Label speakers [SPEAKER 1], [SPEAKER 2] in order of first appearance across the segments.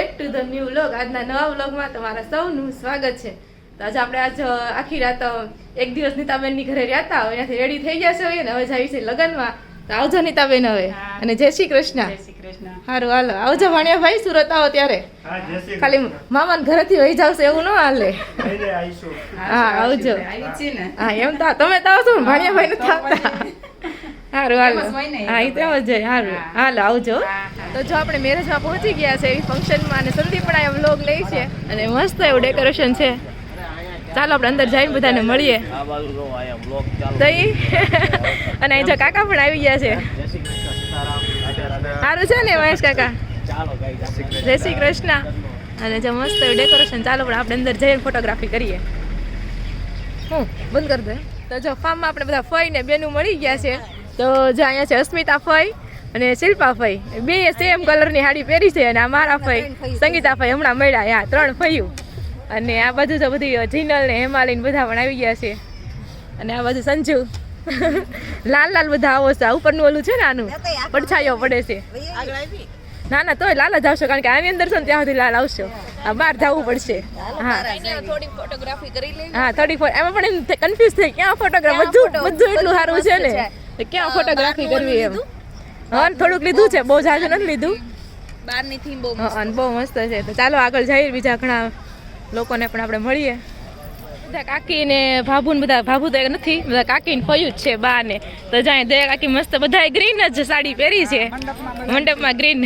[SPEAKER 1] Back to the new vlog. આજના નવા વ્લોગમાં તમારા સૌનું સ્વાગત છે. તો આજે આપણે આખી રાત એક દિવસ નીતાબેનની ઘરે રહ્યા હતા. અહીંયાથી રેડી થઈ ગયા છે ને હવે જાય છે લગ્નમાં. તો આવજો નીતાબેન હવે, અને જય શ્રી કૃષ્ણ. સારું હાલો આવજો ભાણિયા ભાઈ, સુરત આવો ત્યારે. ખાલી મામા ઘરેથી વહી જાવશે એવું ન હાલે. હા આવજો. હા એમ તો તમે તો આવશો ને, ભાણિયા ભાઈ નથી આવતા. સારું હાલો. હા એ તો જ સારું હાલો આવજો. તો જો આપણે મેરેજમાં પહોંચી ગયા છે એવી ફંક્શનમાં, અને સંદીપ પણ આ વ્લોગ લે છે અને મસ્ત એવું ડેકોરેશન છે. ચાલો આપણે અંદર જઈને બધાને મળીએ. અને અહીં જો કાકા પણ આવી ગયા છે. સારું છે ને મહેશ કાકા? જય શ્રી કૃષ્ણ. અને જો મસ્ત એવું ડેકોરેશન. ચાલો પણ આપણે અંદર જઈને ફોટોગ્રાફી કરીએ. હું બંધ કરી દે. તો જો ફાર્મમાં આપણે બધા ફઈ ને બેનું મળી ગયા છે. તો જો અહીંયા છે અસ્મિતા ફઈ અને શિલ્પા ફઈ, બે સેમ કલરની સાડી પહેરી છે. અને આ મારા ફઈ સંગીતા ફઈ હમણાં મળ્યા. હા 3 ફઈયું. અને આ બાજુ તો બધી જીનલ ને હેમાલી બધા પણ આવી ગયા છે. અને આ બાજુ સંજુ લાલ લાલ બધા આવો છે. ઉપરનું ઓલું છે ને આનું પડછાયો પડે છે. ના ના તોય લાલ જ આવશો, કારણ કે આની અંદર છે ને ત્યાં સુધી લાલ આવશો. બહાર જવું પડશે. હા થોડી ફોટોગ્રાફી કરી લઈએ. હા થોડી એમાં પણ કન્ફ્યુઝ થઈ ક્યાં ફોટોગ્રાફ, બધું એટલું સારું છે ને ક્યાં ફોટોગ્રાફી કરવી એમ. હા થોડુંક લીધું છે, બહુ જાજુ નથી લીધું. બહારની થીમ બહુ મસ્ત છે. તો ચાલો આગળ જઈએ, બીજા ઘણા લોકોને પણ આપણે મળીએ. બધા કાકી ને ભાભુ ને બધા, ભાભુ તો નથી, બધા કાકી ને ફયું જ છે બા ને. તો જાય દયા કાકી મસ્ત બધા ગ્રીન જ સાડી પહેરી છે મંડપમાં. ગ્રીન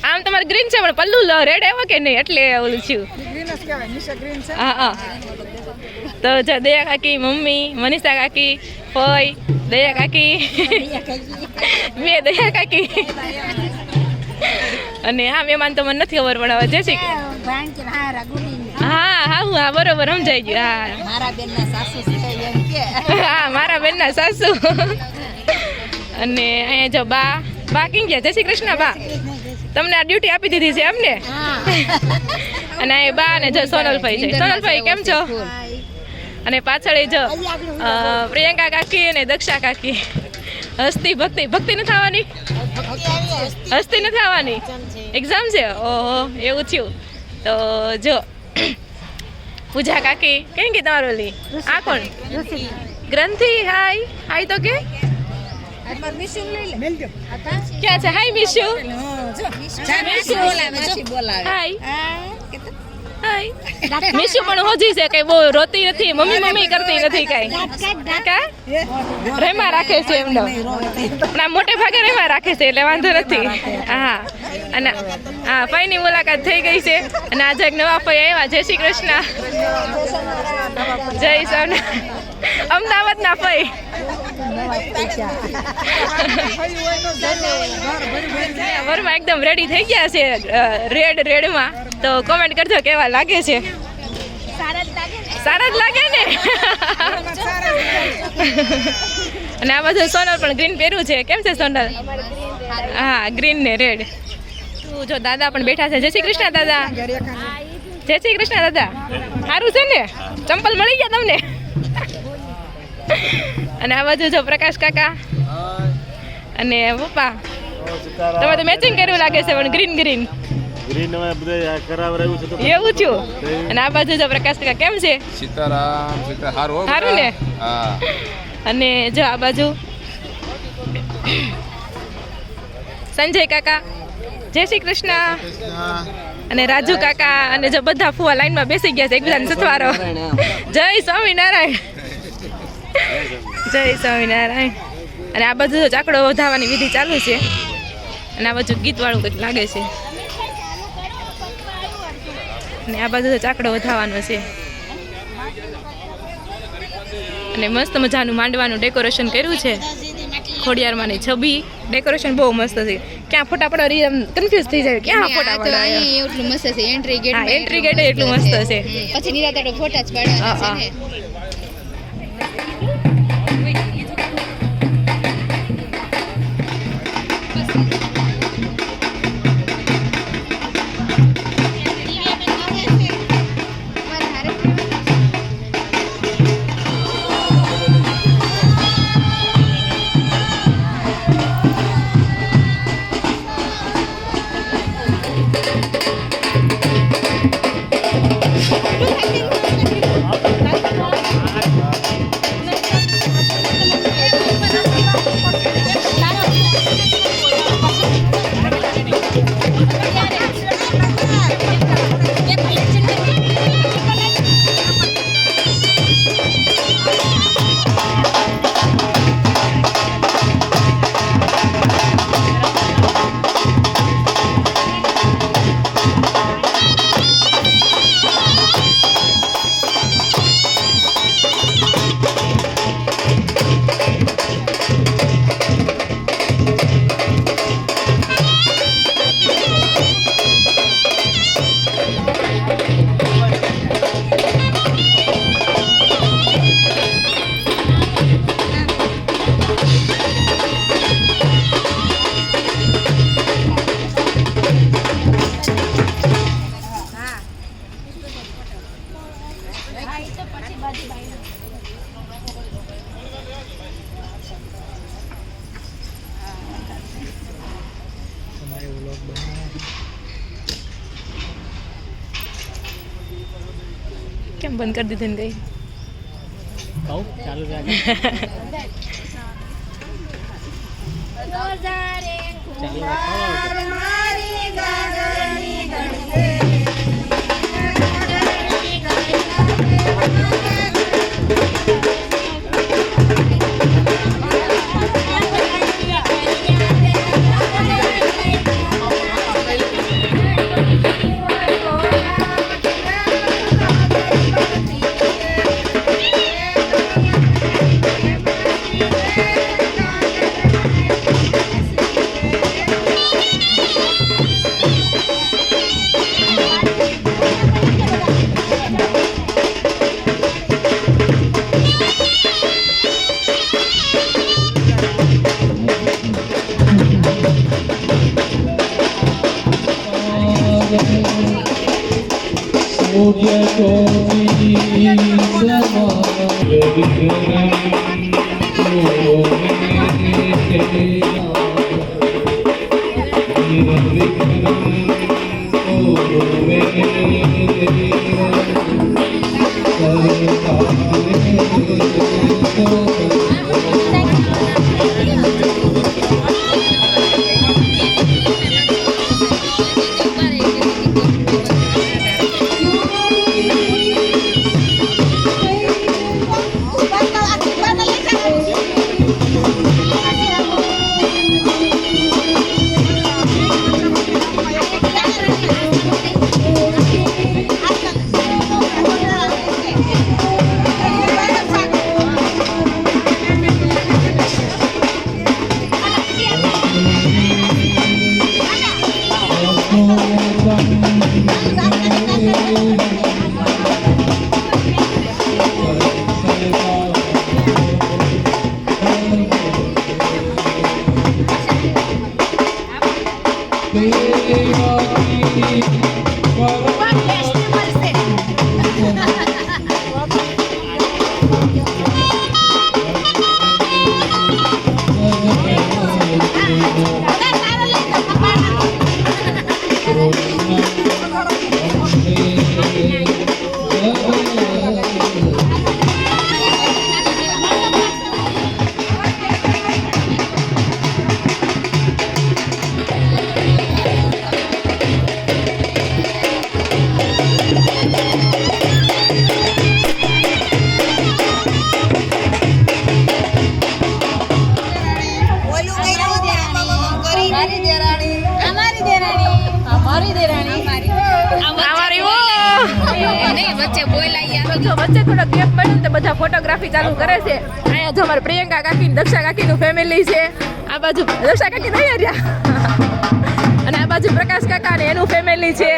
[SPEAKER 1] આમ તમારે ગ્રીન છે પણ પલ્લુ રેડ આવ્યો કે નહીં એટલે ઓલું થયું. હા હા. તો જો દયા કાકી, મમ્મી, મનીષા કાકી, ફઈ, દયા કાકી, બે દયા કાકી. અને હા મહેમાન તો મને નથી ખબર પણ હવે જય શ્રી હા હા હા બરોબર સમજાઈ ગયું. હા મારા બેનના સાસુ. અને અહીંયા જો બા કિંગ ગયા. જય શ્રી કૃષ્ણ બા, તમને આ ડ્યુટી આપી દીધી છે એમને? અને અહીં બા ને જો સોનલભાઈ છે. સોનલભાઈ કેમ છો? અને પાછળ જો પ્રિયંકા કાકી અને દક્ષા કાકી. હસ્તી ભક્તિ નથી આવવાની? હસ્તી નથી આવવાની, એક્ઝામ છે. ઓહો એવું થયું. તો જો પૂજા કાકી કેમ કે તમારો લી આ કોણ? ગ્રંથિ. હાય હાય તો કે ક્યાં છે? હાય મિશુ. હાય મિશુ પણ હોજી છે, કઈ બહુ રોતી નથી, મમ્મી કરતી નથી કઈ. રેમાં રાખે છે એમનો, ના મોટે ભાગે રેમાં રાખે છે એટલે વાંધો નથી. હા અને હા ફઈ ની મુલાકાત થઈ ગઈ છે. અને આજે એક નવા ફઈ આવ્યા. જય શ્રી કૃષ્ણ. જય સોના અમદાવાદ ના ફઈ. વરમાં એકદમ રેડી થઈ ગયા છે રેડમાં. તો કોમેન્ટ કરજો કેવા લાગે છે. સારા જ લાગે ને. અને આ બધું સોનલ પણ ગ્રીન પહેર્યું છે. કેમ છે સોનલ? હા ગ્રીન ને રેડ. જો દાદા પણ બેઠા છે. જય શ્રી કૃષ્ણ દાદા. જય શ્રી કૃષ્ણ દાદા. સારું છે ને? ચંપલ મળી ગયા તમને? અને આ બાજુ જો પ્રકાશ કાકા અને પપ્પા. તમે તો મેચિંગ કર્યું લાગે છે પણ ગ્રીન એવું થયું. અને આ બાજુ જો પ્રકાશ કાકા કેમ છે? સારું ને? અને જો આ બાજુ સંજય કાકા. જય શ્રી કૃષ્ણ. અને રાજુ કાકા. અને જો બધા ફુવા લાઈનમાં બેસી ગયા છે એકબીજાને સથવારો. જય સ્વામિનારાયણ. જય સ્વામિનારાયણ. અને આ બાજુ તો ચાકડો વધારવાની વિધિ ચાલુ છે. અને આ બાજુ ગીત વાળું કંઈક લાગે છે. અને આ બાજુ તો ચાકડો વધારવાનો છે. અને મસ્ત મજાનું માંડવાનું ડેકોરેશન કર્યું છે. ખોડિયારમાંની છબી ડેકોરેશન બહુ મસ્ત છે. ક્યાં ફોટા પડવા કન્ફ્યુઝ થઈ જાય ક્યાં ફોટા પડવા. એટલું મસ્ત છે. એન્ટ્રી ગેટ એટલું મસ્ત છે. પછી નિરાતે ફોટા જ પાડવાના છે ને. કેમ બંધ કરી દીધી ને ગઈ?
[SPEAKER 2] ચાલુ રાખે.
[SPEAKER 1] વચ્ચે થોડો ગેપ મળ્યો તો બધા ફોટોગ્રાફી ચાલુ કરે છે. અહીંયા જો અમારે પ્રિયંકા કાકી દક્ષા કાકીનું ફેમિલી છે. આ બાજુ દક્ષા કાકી નહીં રહ્યા અને આ બાજુ પ્રકાશ કાકા ને એનું ફેમિલી છે.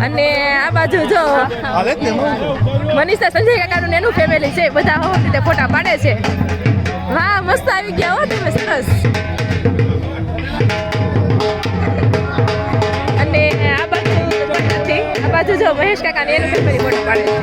[SPEAKER 1] અને આ બાજુ જો મનીષા સંજય કાકાનું એનું ફેમિલી છે. બધા હો રીતે ફોટા પાડે છે. વાહ મસ્ત આવી ગયા હો તમે, સરસ. અને આ બાજુ જો મહેશ કાકા ને એનું ફેમિલી ફોટો પાડે છે.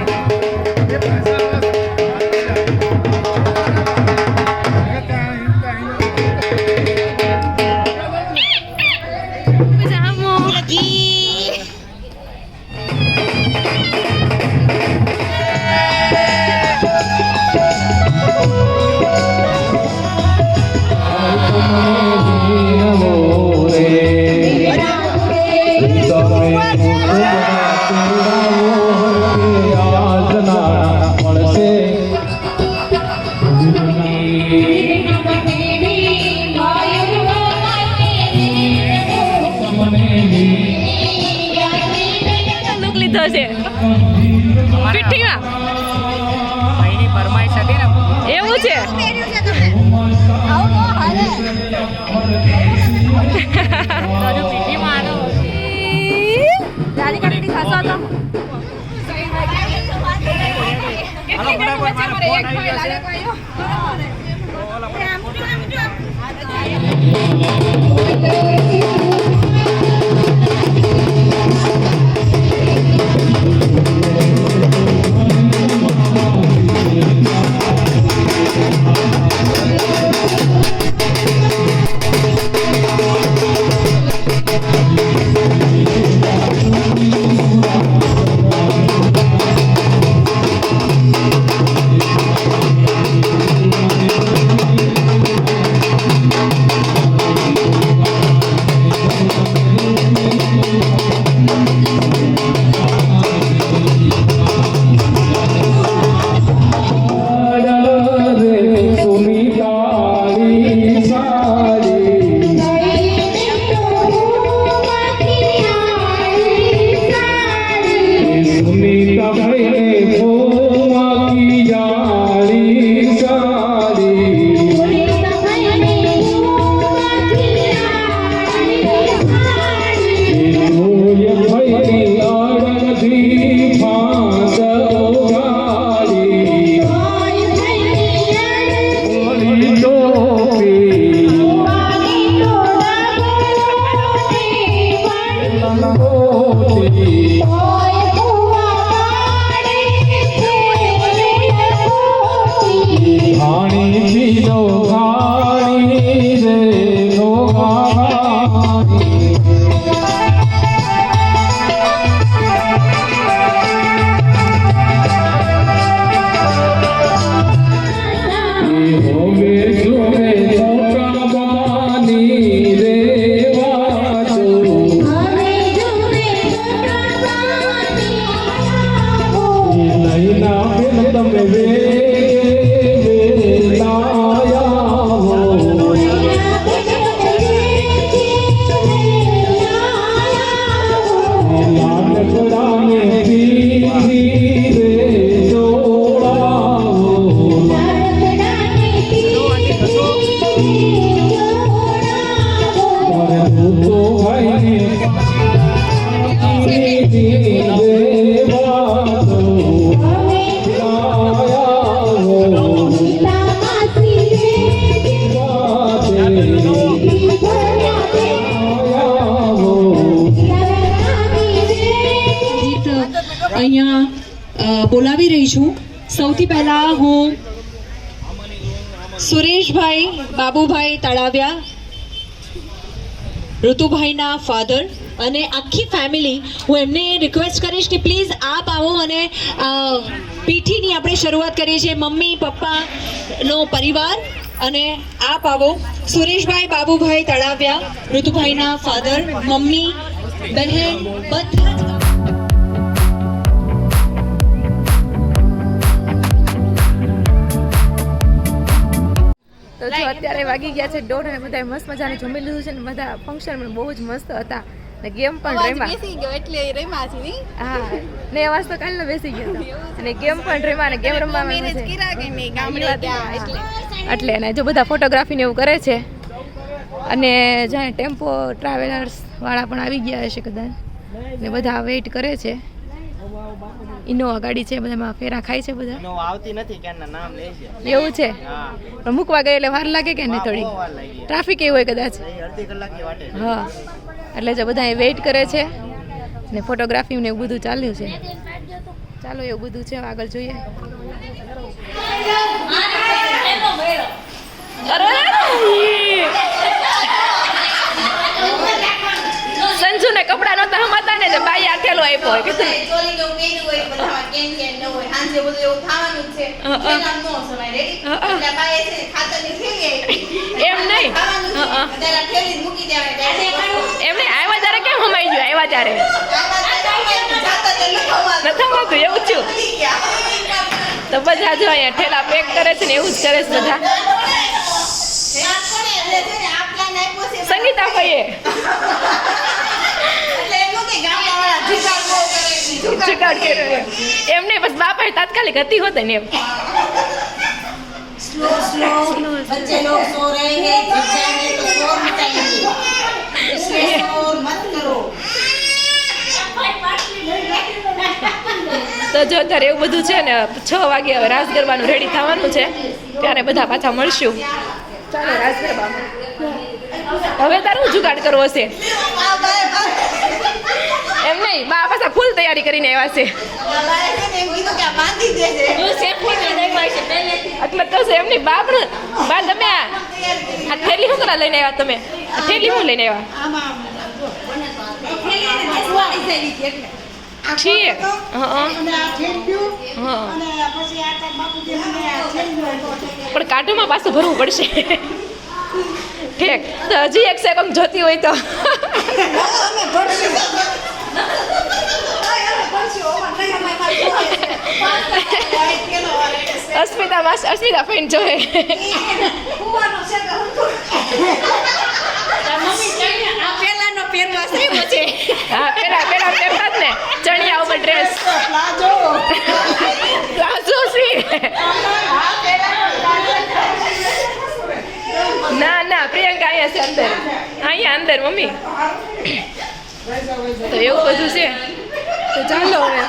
[SPEAKER 1] પીઠીમાં એવું છે.
[SPEAKER 2] અહીંયા બોલાવી રહી છું. સૌથી પહેલા હું સુરેશભાઈ બાબુભાઈ તળાવિયા, ઋતુભાઈના ફાધર અને આખી ફેમિલી, હું એમને રિક્વેસ્ટ કરીશ કે પ્લીઝ આપ આવો અને પીઠીની આપણે શરૂઆત કરીએ છીએ. મમ્મી પપ્પાનો પરિવાર અને આપ આવો. સુરેશભાઈ બાબુભાઈ તળાવિયા, ઋતુભાઈના ફાધર, મમ્મી, બહેન, બધા
[SPEAKER 1] તો જો અત્યારે વાગી ગયા છે 1:30 અને બધા મસ્ત મજાનું જમી લીધું છે ને બધા ફંક્શન પણ બહુ જ મસ્ત હતા ને ગેમ પણ રમ્યા.
[SPEAKER 3] બેસી ગયો એટલે રમ્યા છે ની.
[SPEAKER 1] હા ને અવાજ તો કાલનો બેસી ગયો હતો અને ગેમ પણ રમ્યા અને ગેમ રમવામાં
[SPEAKER 3] મેરેજ
[SPEAKER 1] મજા
[SPEAKER 3] કર્યા કે નહીં ગામડે ગયા એટલે
[SPEAKER 1] એટલે અને જો બધા ફોટોગ્રાફી ને એવું કરે છે અને જ્યાં ટેમ્પો ટ્રાવેલર્સ વાળા પણ આવી ગયા હશે કદાચ ને બધા વેઇટ કરે છે. ઇનોવા ગાડી છે, બધામાં ફેરા ખાય છે બધા.
[SPEAKER 4] ઇનોવા આવતી નથી કે નામ લે છે.
[SPEAKER 1] એવું છે?
[SPEAKER 4] હા.
[SPEAKER 1] પણ મૂકવા ગઈ એટલે વાર લાગે કે નહીં થોડી? ટ્રાફિક એવું હોય કદાચ.
[SPEAKER 4] અડધી કલાકની વાટે.
[SPEAKER 1] હા એટલે જો બધા વેઇટ કરે છે ને ફોટોગ્રાફી ને એવું બધું ચાલ્યું છે. ચાલો એવું બધું છે, આગળ જોઈએ. સંજુ ને કપડા નહોતા હમાતા ને તો બાઈ આઠેલો આપ્યો હોય કે
[SPEAKER 3] ચોરી નો પહેર્યું હોય બધા કેન કેન ન હોય હાંજે બધું એવું થવાનું છે એના નો સમય રેડી એટલે બાએ છે ખાતરની થેલી
[SPEAKER 1] એમ નહીં.
[SPEAKER 3] અત્યારે થેલી મૂકી દેવાય
[SPEAKER 1] એમ નહીં, આવ્યા ત્યારે કેમ હમાઈ ગયો? આવ્યા ત્યારે નથી એવું થયું. તો બધા જો અહીંયા ઠેલા પેક કરે છે ને એવું જ કરે છે બધા. સંગીતા ભાઈએ जुगाड़ के एम नहीं बस बाप है तात्कालिक गति होते नहीं
[SPEAKER 3] स्लो स्लो बच्चे लोग सो रहे हैं जब जाएंगे तो शोर मचाएंगे इसलिए शोर मत करो.
[SPEAKER 1] તો જો અત્યારે એવું બધું છે ને 6 વાગે હવે રાસ ગરબાનું રેડી થવાનું છે ત્યારે બધા પાછા મળશું. ચાલો રાસ ગરબામાં હવે તારું જુગાડ કરવો છે એમ નહીં, બા પાછા ફૂલ તૈયારી કરીને આવ્યા છે એટલે તો એમ નહીં બા પણ બા તમે આ થેલી શું કરવા લઈને આવ્યા? તમે આ થેલી શું લઈને આવ્યા છીએ? પણ કાંટોમાં પાછું ભરવું પડશે. ઠીક તો હજી એક સેકન્ડ જોતી હોય તો અસ્મિતા ફેન જોહે હા પેલા પહેરતા જ ને ચણિયા ઉપર ડ્રેસ પ્લાઝો સી ના ના પ્રિયંકા અહીંયા છે અંદર, અહીંયા અંદર મમ્મી. તો એવું બધું છે તો ચાલો હવે